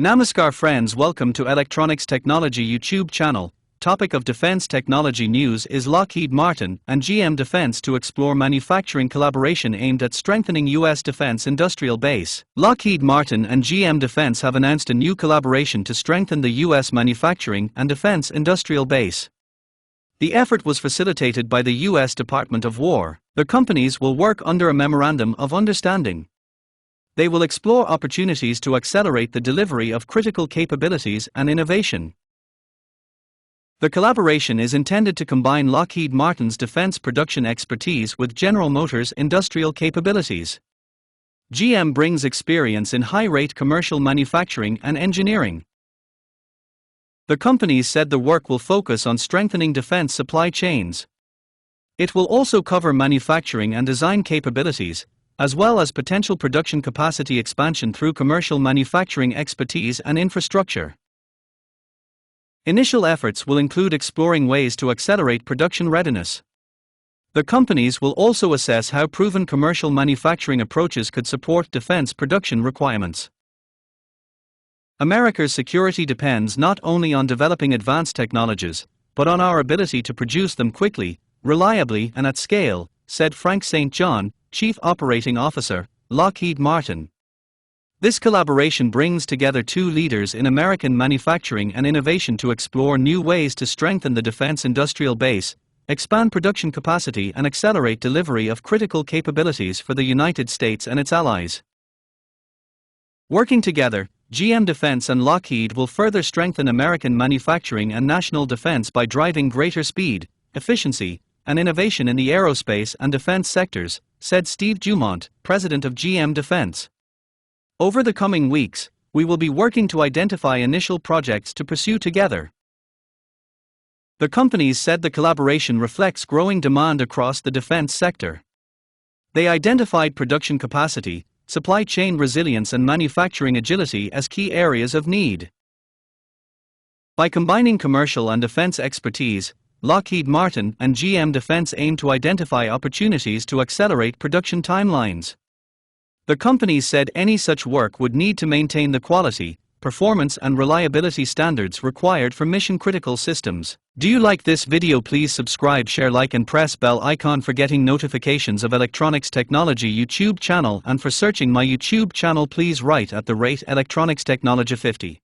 Namaskar friends, welcome to Electronics Technology YouTube channel. Topic of defense technology news is Lockheed Martin and GM Defense to explore manufacturing collaboration aimed at strengthening U.S. defense industrial base. Lockheed Martin and GM Defense have announced a new collaboration to strengthen the U.S. manufacturing and defense industrial base. The effort was facilitated by the U.S. Department of War. The companies will work under a memorandum of understanding. They will explore opportunities to accelerate the delivery of critical capabilities and innovation. The collaboration is intended to combine Lockheed Martin's defense production expertise with General Motors' industrial capabilities. GM brings experience in high-rate commercial manufacturing and engineering. The companies said the work will focus on strengthening defense supply chains. It will also cover manufacturing and design capabilities, as well as potential production capacity expansion through commercial manufacturing expertise and infrastructure. Initial efforts will include exploring ways to accelerate production readiness. The companies will also assess how proven commercial manufacturing approaches could support defense production requirements. America's security depends not only on developing advanced technologies, but on our ability to produce them quickly, reliably, and at scale, said Frank St. John, Chief Operating Officer, Lockheed Martin. This collaboration brings together two leaders in American manufacturing and innovation to explore new ways to strengthen the defense industrial base, expand production capacity, and accelerate delivery of critical capabilities for the United States and its allies. Working together, GM Defense and Lockheed will further strengthen American manufacturing and national defense by driving greater speed, efficiency, and innovation in the aerospace and defense sectors, said Steve Dumont, president of GM Defense. Over the coming weeks, we will be working to identify initial projects to pursue together. The companies said the collaboration reflects growing demand across the defense sector. They identified production capacity, supply chain resilience, and manufacturing agility as key areas of need. By combining commercial and defense expertise, Lockheed Martin and GM Defense aim to identify opportunities to accelerate production timelines. The companies said any such work would need to maintain the quality, performance, and reliability standards required for mission-critical systems. Do you like this video? Please subscribe, share, like, and press bell icon for getting notifications of Electronics Technology YouTube channel, and for searching my YouTube channel please write @Electronics Technology 50.